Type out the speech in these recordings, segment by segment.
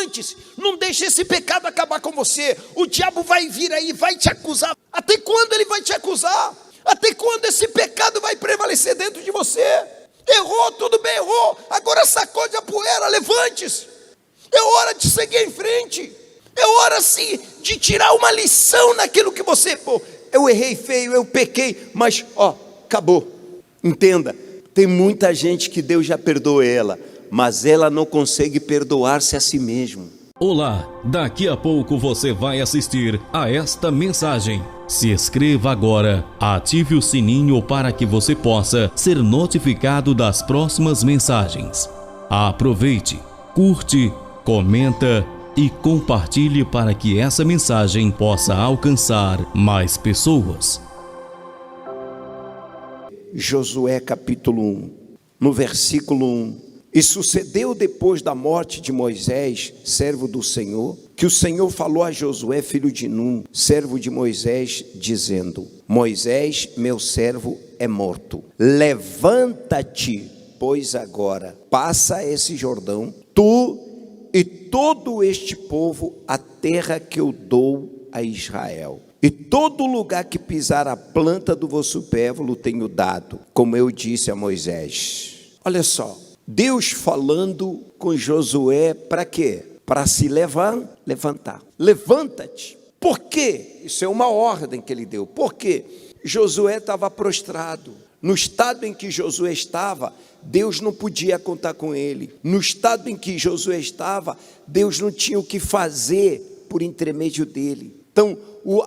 levante-se, não deixe esse pecado acabar com você. O diabo vai vir aí, vai te acusar. Até quando ele vai te acusar? Até quando esse pecado vai prevalecer dentro de você? Errou, tudo bem, errou. Agora sacode a poeira, levante-se. É hora de seguir em frente. É hora sim de tirar uma lição naquilo que você... Pô, eu errei feio, eu pequei, mas acabou. Entenda, tem muita gente que Deus já perdoou ela, mas ela não consegue perdoar-se a si mesmo. Olá, daqui a pouco você vai assistir a esta mensagem. Se inscreva agora, ative o sininho para que você possa ser notificado das próximas mensagens. Aproveite, curte, comenta e compartilhe para que essa mensagem possa alcançar mais pessoas. Josué capítulo 1, no versículo 1. E sucedeu depois da morte de Moisés, servo do Senhor, que o Senhor falou a Josué, filho de Num, servo de Moisés, dizendo: Moisés, meu servo, é morto. Levanta-te, pois agora, passa esse Jordão, tu e todo este povo, a terra que eu dou a Israel. E todo lugar que pisar a planta do vosso pé, vos tenho dado, como eu disse a Moisés. Olha só, Deus falando com Josué para quê? Para se levantar. Levanta-te. Por quê? Isso é uma ordem que ele deu. Por quê? Josué estava prostrado. No estado em que Josué estava, Deus não podia contar com ele. No estado em que Josué estava, Deus não tinha o que fazer por intermédio dele. Então,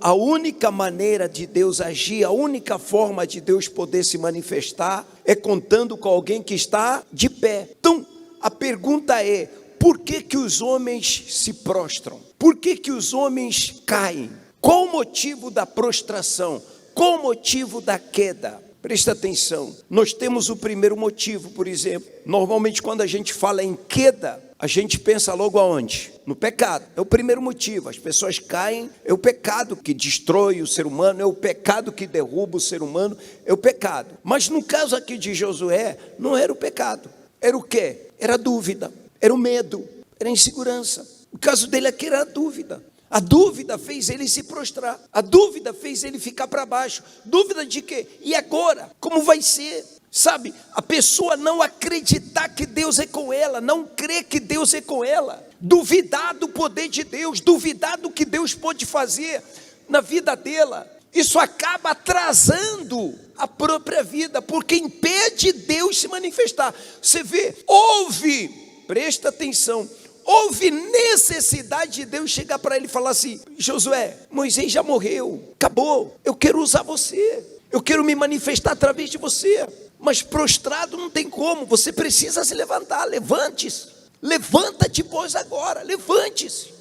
a única maneira de Deus agir, a única forma de Deus poder se manifestar é contando com alguém que está de pé. Então, a pergunta é: por que os homens se prostram? Por que os homens caem? Qual o motivo da prostração? Qual o motivo da queda? Presta atenção, nós temos o primeiro motivo, por exemplo. Normalmente quando a gente fala em queda, a gente pensa logo aonde? No pecado. É o primeiro motivo, as pessoas caem, é o pecado que destrói o ser humano, é o pecado que derruba o ser humano, é o pecado. Mas no caso aqui de Josué, não era o pecado. Era o quê? Era a dúvida, era o medo, era a insegurança. O caso dele aqui era a dúvida. A dúvida fez ele se prostrar. A dúvida fez ele ficar para baixo. Dúvida de quê? E agora? Como vai ser? Sabe, a pessoa não acreditar que Deus é com ela, não crer que Deus é com ela, duvidar do poder de Deus, duvidar do que Deus pode fazer na vida dela. Isso acaba atrasando a própria vida, porque impede Deus se manifestar. Você vê, presta atenção, houve necessidade de Deus chegar para ele e falar assim: Josué, Moisés já morreu, acabou, eu quero usar você, eu quero me manifestar através de você. Mas prostrado não tem como, você precisa se levantar. Levante-se, levanta-te pois agora, levante-se.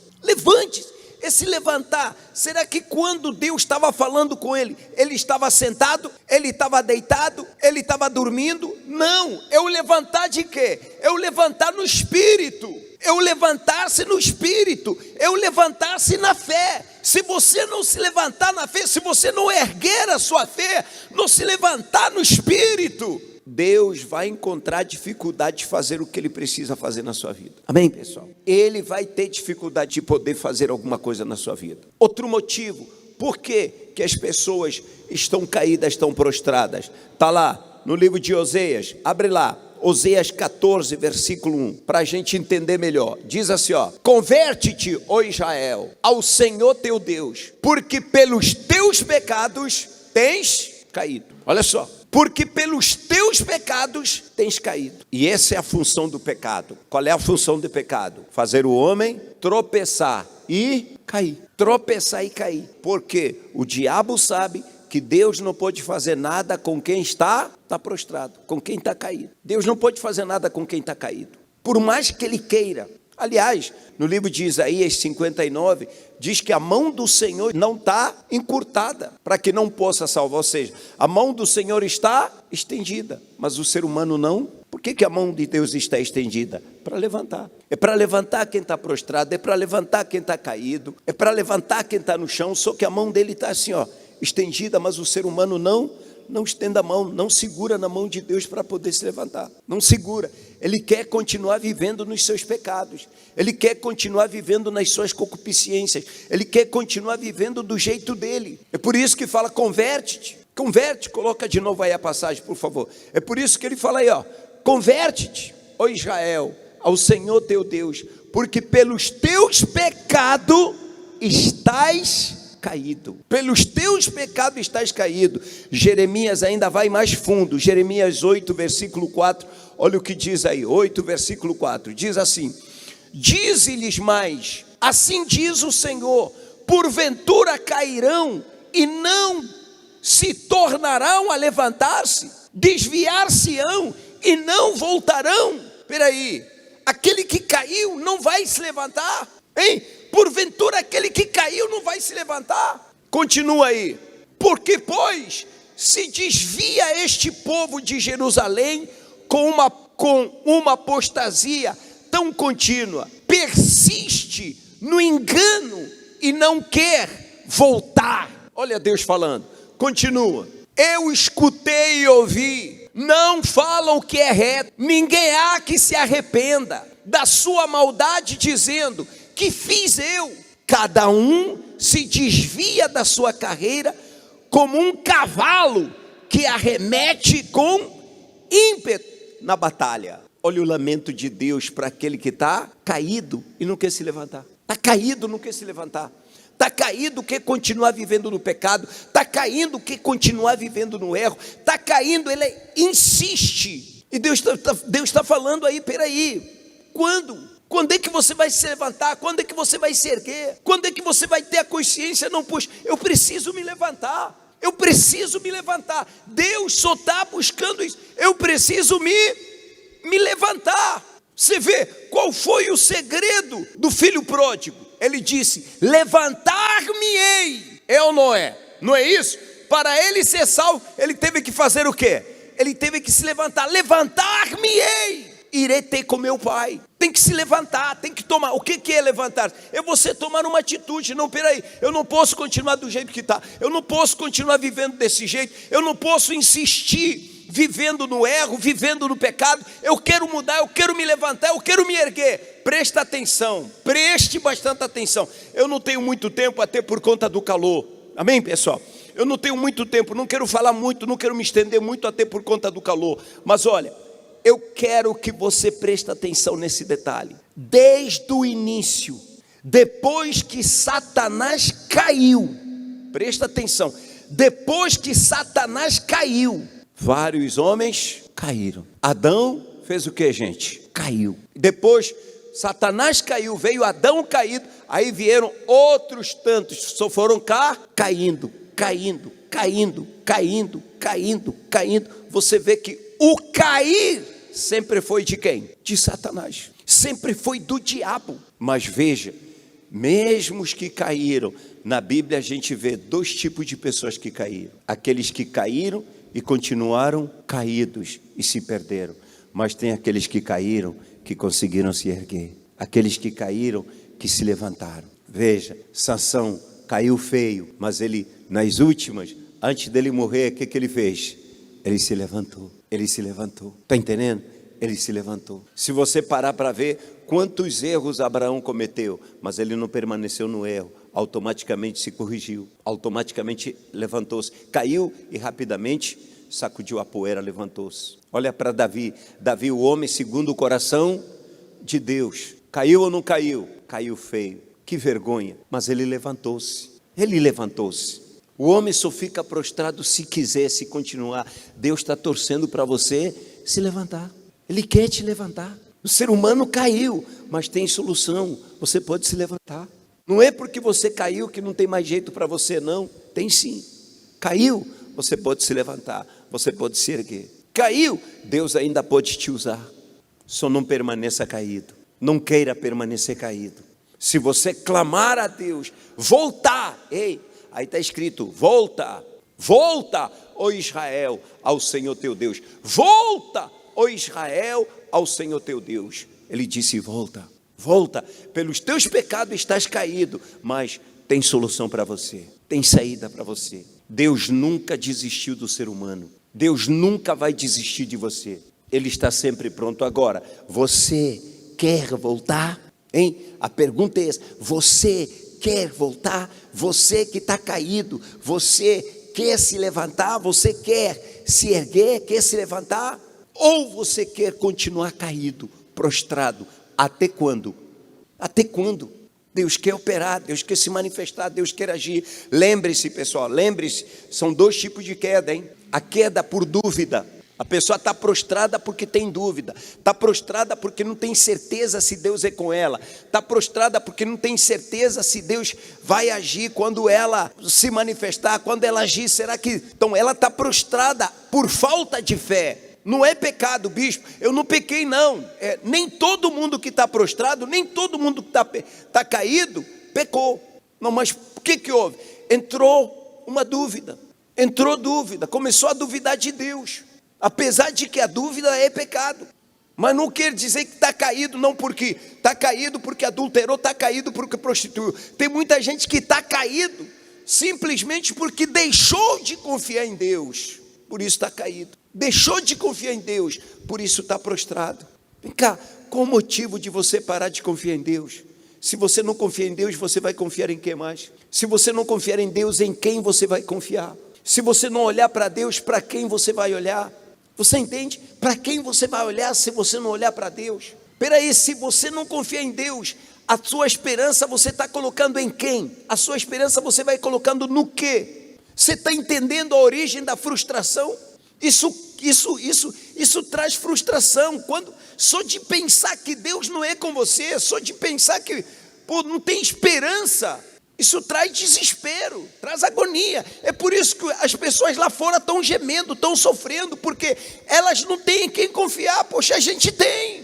Esse levantar, será que quando Deus estava falando com ele, ele estava sentado, ele estava deitado, ele estava dormindo? Não, é o levantar de quê? É o levantar no espírito, é o levantar-se no espírito, é o levantar-se na fé. Se você não se levantar na fé, se você não erguer a sua fé, não se levantar no espírito, Deus vai encontrar dificuldade de fazer o que Ele precisa fazer na sua vida. Amém, pessoal? Ele vai ter dificuldade de poder fazer alguma coisa na sua vida. Outro motivo, por que as pessoas estão caídas, estão prostradas? Está lá no livro de Oséias, abre lá. Oséias 14, versículo 1, para a gente entender melhor. Diz assim, converte-te, ó Israel, ao Senhor teu Deus, porque pelos teus pecados tens caído. Olha só, porque pelos teus pecados tens caído. E essa é a função do pecado. Qual é a função do pecado? Fazer o homem tropeçar e cair. Tropeçar e cair. Porque o diabo sabe que Deus não pode fazer nada com quem está prostrado, com quem está caído. Deus não pode fazer nada com quem está caído, por mais que Ele queira. Aliás, no livro de Isaías 59, diz que a mão do Senhor não está encurtada, para que não possa salvar. Ou seja, a mão do Senhor está estendida, mas o ser humano não. Por que a mão de Deus está estendida? Para levantar. É para levantar quem está prostrado, é para levantar quem está caído, é para levantar quem está no chão, só que a mão dele está assim, estendida, mas o ser humano não estenda a mão, não segura na mão de Deus para poder se levantar. Não segura. Ele quer continuar vivendo nos seus pecados. Ele quer continuar vivendo nas suas concupiscências. Ele quer continuar vivendo do jeito dele. É por isso que fala, converte-te. Converte, coloca de novo aí a passagem, por favor. É por isso que ele fala aí, ó, converte-te, ó Israel, ao Senhor teu Deus, porque pelos teus pecados estás caído. Pelos teus pecados estás caído. Jeremias ainda vai mais fundo. Jeremias 8, versículo 4. Olha o que diz aí. 8, versículo 4. Diz assim: dize-lhes mais, assim diz o Senhor, porventura cairão e não se tornarão a levantar-se, desviar-se-ão e não voltarão. Espera aí, aquele que caiu não vai se levantar, hein? Porventura aquele que caiu não vai se levantar. Continua aí. Porque pois se desvia este povo de Jerusalém com uma apostasia tão contínua, persiste no engano e não quer voltar. Olha Deus falando, continua. Eu escutei e ouvi, não falam o que é reto, ninguém há que se arrependa da sua maldade, dizendo, que fiz eu? Cada um se desvia da sua carreira como um cavalo que arremete com ímpeto na batalha. Olha o lamento de Deus para aquele que está caído e não quer se levantar. Está caído, não quer se levantar. Está caído, quer continuar vivendo no pecado. Está caído, quer continuar vivendo no erro. Está caído, ele insiste. E Deus está falando aí, peraí, quando? Quando é que você vai se levantar? Quando é que você vai se erguer? Quando é que você vai ter a consciência? Não, pois eu preciso me levantar. Eu preciso me levantar. Deus só está buscando isso. Eu preciso me levantar. Você vê qual foi o segredo do filho pródigo? Ele disse, levantar-me-ei. É ou não é? Não é isso? Para ele ser salvo, ele teve que fazer o quê? Ele teve que se levantar. Levantar-me-ei. Irei ter com meu pai. Tem que se levantar, tem que tomar. O que é levantar? É você tomar uma atitude. Não, peraí, eu não posso continuar do jeito que está. Eu não posso continuar vivendo desse jeito. Eu não posso insistir vivendo no erro, vivendo no pecado. Eu quero mudar, eu quero me levantar, eu quero me erguer. Presta atenção, preste bastante atenção. Eu não tenho muito tempo, até por conta do calor. Amém, pessoal? Eu não tenho muito tempo, não quero falar muito, não quero me estender muito, até por conta do calor. Mas olha, eu quero que você preste atenção nesse detalhe. Desde o início, depois que Satanás caiu, presta atenção, depois que Satanás caiu, vários homens caíram. Adão fez o que, gente? Caiu. Depois Satanás caiu, veio Adão caído, aí vieram outros tantos, só foram caindo. Você vê que o cair sempre foi de quem? De Satanás. Sempre foi do diabo. Mas veja, mesmo os que caíram, na Bíblia a gente vê dois tipos de pessoas que caíram. Aqueles que caíram e continuaram caídos e se perderam. Mas tem aqueles que caíram que conseguiram se erguer. Aqueles que caíram que se levantaram. Veja, Sansão caiu feio, mas ele, nas últimas, antes dele morrer, o que ele fez? Ele se levantou. Ele se levantou. Está entendendo? Ele se levantou. Se você parar para ver quantos erros Abraão cometeu, mas ele não permaneceu no erro, automaticamente se corrigiu, automaticamente levantou-se, caiu e rapidamente sacudiu a poeira, levantou-se. Olha para Davi, o homem segundo o coração de Deus. Caiu ou não caiu? Caiu feio. Que vergonha. Mas ele levantou-se. Ele levantou-se. O homem só fica prostrado se quiser, se continuar. Deus está torcendo para você se levantar. Ele quer te levantar. O ser humano caiu, mas tem solução. Você pode se levantar. Não é porque você caiu que não tem mais jeito para você, não. Tem sim. Caiu, você pode se levantar. Você pode se erguer. Caiu, Deus ainda pode te usar. Só não permaneça caído. Não queira permanecer caído. Se você clamar a Deus, voltar, ei, aí está escrito, volta, ó Israel, ao Senhor teu Deus. Volta, ó Israel, ao Senhor teu Deus. Ele disse, volta, pelos teus pecados estás caído, mas tem solução para você, tem saída para você. Deus nunca desistiu do ser humano. Deus nunca vai desistir de você. Ele está sempre pronto. Agora, você quer voltar? Hein? A pergunta é essa: você quer voltar? Você que está caído, você quer se levantar? Você quer se erguer? Quer se levantar? Ou você quer continuar caído, prostrado? Até quando? Até quando? Deus quer operar, Deus quer se manifestar, Deus quer agir. Lembre-se, pessoal, lembre-se, são dois tipos de queda, hein? A queda por dúvida. A pessoa está prostrada porque tem dúvida, está prostrada porque não tem certeza se Deus é com ela, está prostrada porque não tem certeza se Deus vai agir quando ela se manifestar, quando ela agir, será que... Então ela está prostrada por falta de fé. Não é pecado, bispo, eu não pequei não, nem todo mundo que está prostrado, nem todo mundo que está caído, pecou. Não, mas o que houve? Entrou uma dúvida, começou a duvidar de Deus, apesar de que a dúvida é pecado, mas não quer dizer que está caído, não, porque está caído porque adulterou, está caído porque prostituiu. Tem muita gente que está caído, simplesmente porque deixou de confiar em Deus, por isso está caído. Deixou de confiar em Deus, por isso está prostrado. Vem cá, qual o motivo de você parar de confiar em Deus? Se você não confia em Deus, você vai confiar em quem mais? Se você não confiar em Deus, em quem você vai confiar? Se você não olhar para Deus, para quem você vai olhar? Você entende? Para quem você vai olhar se você não olhar para Deus? Peraí, se você não confia em Deus, a sua esperança você está colocando em quem? A sua esperança você vai colocando no quê? Você está entendendo a origem da frustração? Isso traz frustração. Só de pensar que Deus não é com você, só de pensar que não tem esperança, isso traz desespero, traz agonia. É por isso que as pessoas lá fora estão gemendo, estão sofrendo, porque elas não têm em quem confiar. Poxa, a gente tem.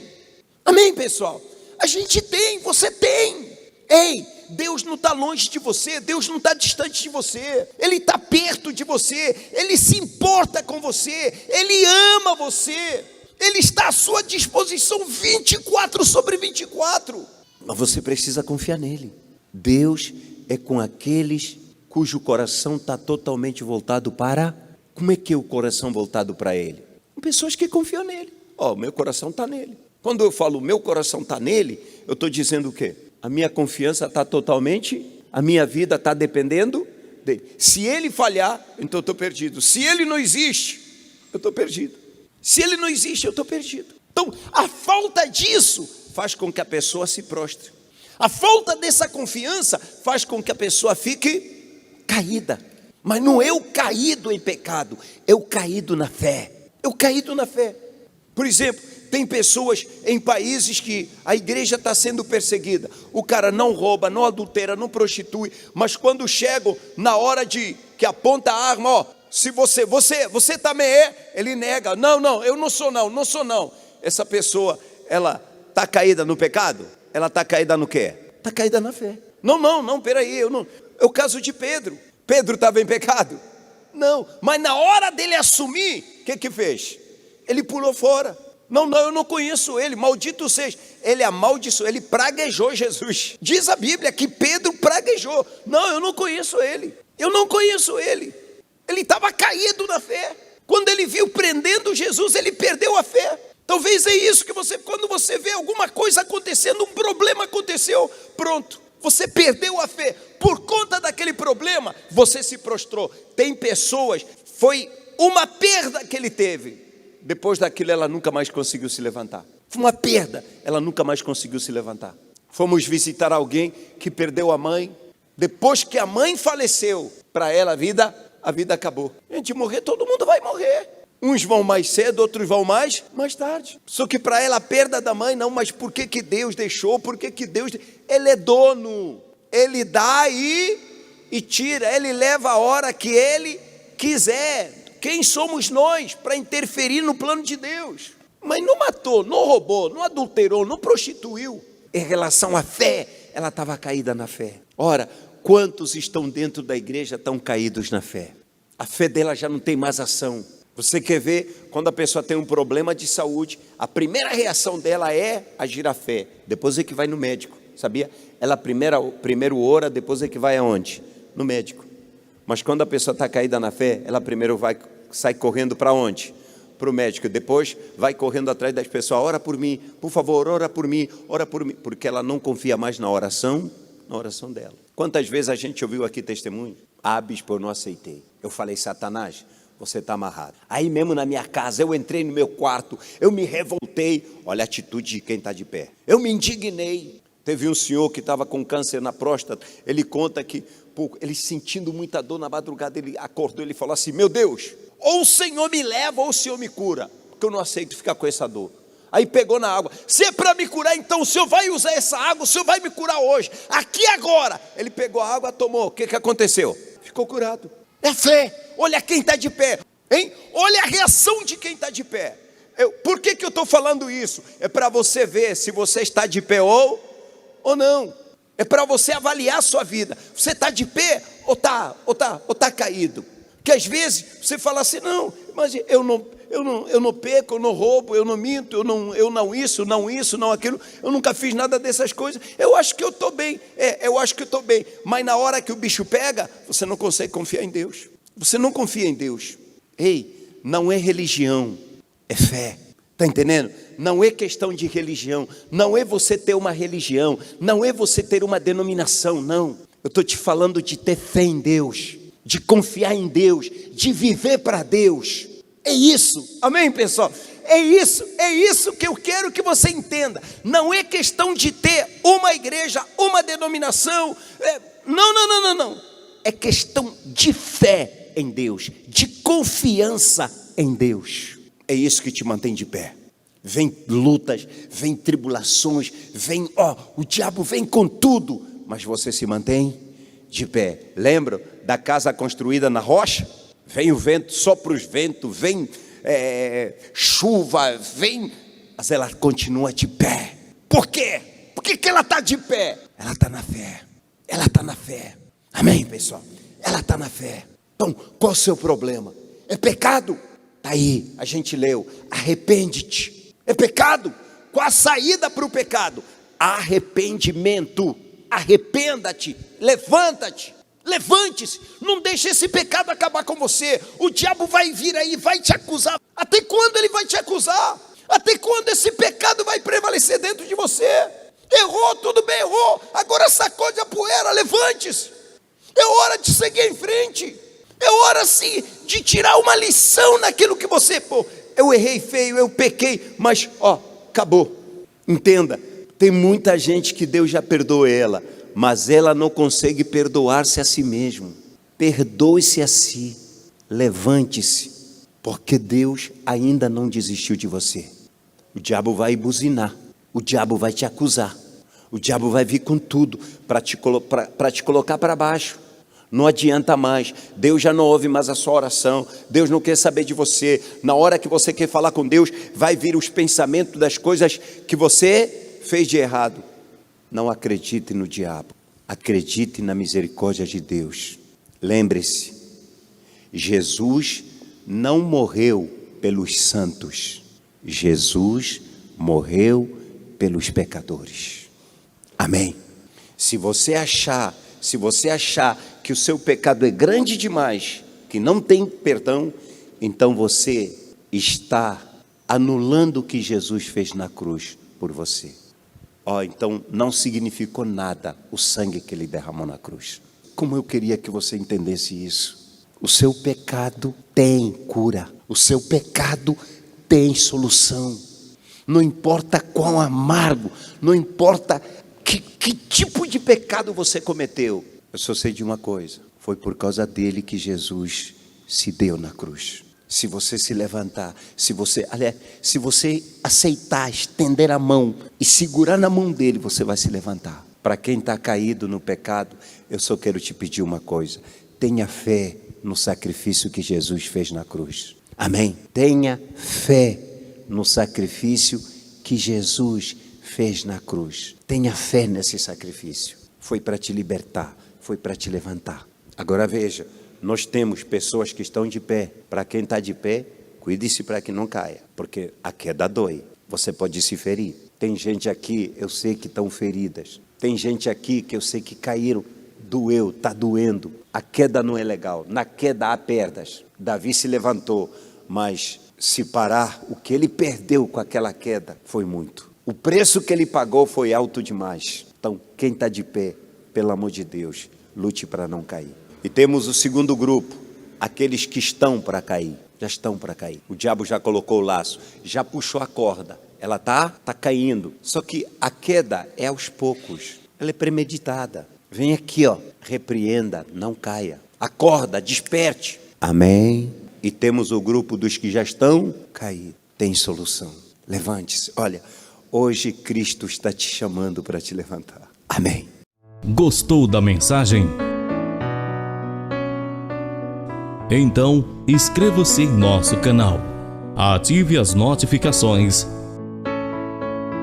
Amém, pessoal? A gente tem, você tem. Ei, Deus não está longe de você, Deus não está distante de você, Ele está perto de você, Ele se importa com você, Ele ama você, Ele está à sua disposição 24/24, mas você precisa confiar nele. Deus é com aqueles cujo coração está totalmente voltado para... Como é que é o coração voltado para Ele? Com pessoas que confiam nele. Meu coração está nele. Quando eu falo meu coração está nele, eu estou dizendo o quê? A minha confiança está totalmente, a minha vida está dependendo dele. Se ele falhar, então eu estou perdido. Se ele não existe, eu estou perdido. Se ele não existe, eu estou perdido. Então, a falta disso faz com que a pessoa se prostre. A falta dessa confiança faz com que a pessoa fique caída. Mas não é o caído em pecado, é o caído na fé. É o caído na fé. Por exemplo, tem pessoas em países que a igreja está sendo perseguida. O cara não rouba, não adultera, não prostitui, mas quando chegam na hora de que aponta a arma, se você também é, ele nega. Não, eu não sou não. Essa pessoa, ela está caída no pecado? Ela está caída no quê? Está caída na fé. Não, peraí, é o caso de Pedro. Pedro estava em pecado? Não, mas na hora dele assumir, o que fez? Ele pulou fora. Não, eu não conheço ele, maldito seja. Ele amaldiçoou, ele praguejou Jesus. Diz a Bíblia que Pedro praguejou. Não, eu não conheço ele. Ele estava caído na fé. Quando ele viu prendendo Jesus, ele perdeu a fé. Talvez é isso que quando você vê alguma coisa acontecendo, um problema aconteceu, pronto, você perdeu a fé. Por conta daquele problema, você se prostrou. Tem pessoas, foi uma perda que ele teve. Depois daquilo ela nunca mais conseguiu se levantar. Foi uma perda, ela nunca mais conseguiu se levantar. Fomos visitar alguém que perdeu a mãe. Depois que a mãe faleceu, para ela a vida acabou. Gente, morrer, todo mundo vai morrer. Uns vão mais cedo, outros vão mais tarde. Só que para ela a perda da mãe, não, mas por que Deus deixou? Por que Deus... Ele é dono, Ele dá e tira, Ele leva a hora que Ele quiser. Quem somos nós para interferir no plano de Deus? Mas não matou, não roubou, não adulterou, não prostituiu. Em relação à fé, ela estava caída na fé. Ora, quantos estão dentro da igreja estão caídos na fé? A fé dela já não tem mais ação. Você quer ver, quando a pessoa tem um problema de saúde, a primeira reação dela é agir a fé. Depois é que vai no médico, sabia? Ela primeiro ora, depois é que vai aonde? No médico. Mas quando a pessoa está caída na fé, ela primeiro sai correndo para onde? Para o médico, depois vai correndo atrás das pessoas, ora por mim, por favor, ora por mim, porque ela não confia mais na oração dela. Quantas vezes a gente ouviu aqui testemunho? Bispo, eu não aceitei. Eu falei, Satanás, você está amarrado. Aí mesmo na minha casa, eu entrei no meu quarto, eu me revoltei. Olha a atitude de quem está de pé. Eu me indignei. Teve um senhor que estava com câncer na próstata, ele conta que, ele sentindo muita dor na madrugada, ele acordou, ele falou assim, meu Deus, ou o Senhor me leva ou o Senhor me cura, porque eu não aceito ficar com essa dor. Aí pegou na água, se é para me curar, então o Senhor vai usar essa água, o Senhor vai me curar hoje, aqui agora. Ele pegou a água, tomou, o que aconteceu? Ficou curado. É fé. Olha quem está de pé, hein? Olha a reação de quem está de pé. Por que eu estou falando isso? É para você ver se você está de pé ou não. É para você avaliar a sua vida. Você está de pé ou tá caído? Porque às vezes você fala assim, não, mas eu não peco, eu não roubo, eu não minto, eu não isso, não aquilo, eu nunca fiz nada dessas coisas, eu acho que eu estou bem, eu acho que eu estou bem, mas na hora que o bicho pega, você não consegue confiar em Deus, você não confia em Deus. Ei, não é religião, é fé, está entendendo? Não é questão de religião, não é você ter uma religião, não é você ter uma denominação, não, eu estou te falando de ter fé em Deus, de confiar em Deus, de viver para Deus. É isso, amém, pessoal? É isso que eu quero que você entenda. Não é questão de ter uma igreja, uma denominação, não. É questão de fé em Deus, de confiança em Deus. É isso que te mantém de pé. Vem lutas, vem tribulações, o diabo vem com tudo, mas você se mantém de pé. Lembra da casa construída na rocha? Vem o vento, sopra os ventos, vem chuva, mas ela continua de pé. Por quê? Por que ela está de pé? Ela está na fé. Ela está na fé. Amém, pessoal? Ela está na fé. Então, qual o seu problema? É pecado? Está aí, a gente leu. Arrepende-te. É pecado? Qual a saída para o pecado? Arrependimento. Arrependa-te. Levanta-te. Levante-se, não deixe esse pecado acabar com você. O diabo vai vir aí, vai te acusar. Até quando ele vai te acusar? Até quando esse pecado vai prevalecer dentro de você? Errou, tudo bem, errou. Agora sacode a poeira, levante-se. É hora de seguir em frente. É hora sim de tirar uma lição naquilo que você... eu errei feio, eu pequei, mas acabou. Entenda, tem muita gente que Deus já perdoou ela, mas ela não consegue perdoar-se a si mesmo. Perdoe-se a si, levante-se, porque Deus ainda não desistiu de você. O diabo vai buzinar, o diabo vai te acusar, o diabo vai vir com tudo para te colocar para baixo. Não adianta mais, Deus já não ouve mais a sua oração, Deus não quer saber de você. Na hora que você quer falar com Deus, vai vir os pensamentos das coisas que você fez de errado. Não acredite no diabo, acredite na misericórdia de Deus. Lembre-se, Jesus não morreu pelos santos, Jesus morreu pelos pecadores. Amém? Se você achar que o seu pecado é grande demais, que não tem perdão, então você está anulando o que Jesus fez na cruz por você. Então não significou nada o sangue que ele derramou na cruz. Como eu queria que você entendesse isso. O seu pecado tem cura, o seu pecado tem solução. Não importa quão amargo, não importa que tipo de pecado você cometeu. Eu só sei de uma coisa, foi por causa dele que Jesus se deu na cruz. Se você se levantar, se você aceitar, estender a mão e segurar na mão dele, você vai se levantar. Para quem está caído no pecado, eu só quero te pedir uma coisa: tenha fé no sacrifício que Jesus fez na cruz. Amém? Tenha fé no sacrifício que Jesus fez na cruz. Tenha fé nesse sacrifício. Foi para te libertar, foi para te levantar. Agora veja, nós temos pessoas que estão de pé. Para quem está de pé, cuide-se para que não caia, porque a queda dói, você pode se ferir. Tem gente aqui, eu sei que estão feridas. Tem gente aqui que eu sei que caíram doeu, está doendo. A queda não é legal. Na queda há perdas. Davi se levantou, mas se parar, o que ele perdeu com aquela queda foi muito. O preço que ele pagou foi alto demais. Então, quem está de pé, pelo amor de Deus, lute para não cair. E temos o segundo grupo, aqueles que estão para cair. Já estão para cair. O diabo já colocou o laço, já puxou a corda. Ela tá caindo. Só que a queda é aos poucos. Ela é premeditada. Vem aqui, ó. Repreenda, não caia. Acorda, desperte. Amém. E temos o grupo dos que já estão caídos. Tem solução. Levante-se. Olha, hoje Cristo está te chamando para te levantar. Amém. Gostou da mensagem? Então, inscreva-se em nosso canal, ative as notificações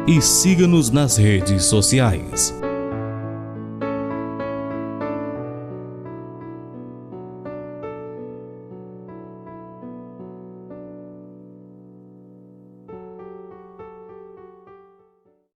e siga-nos nas redes sociais.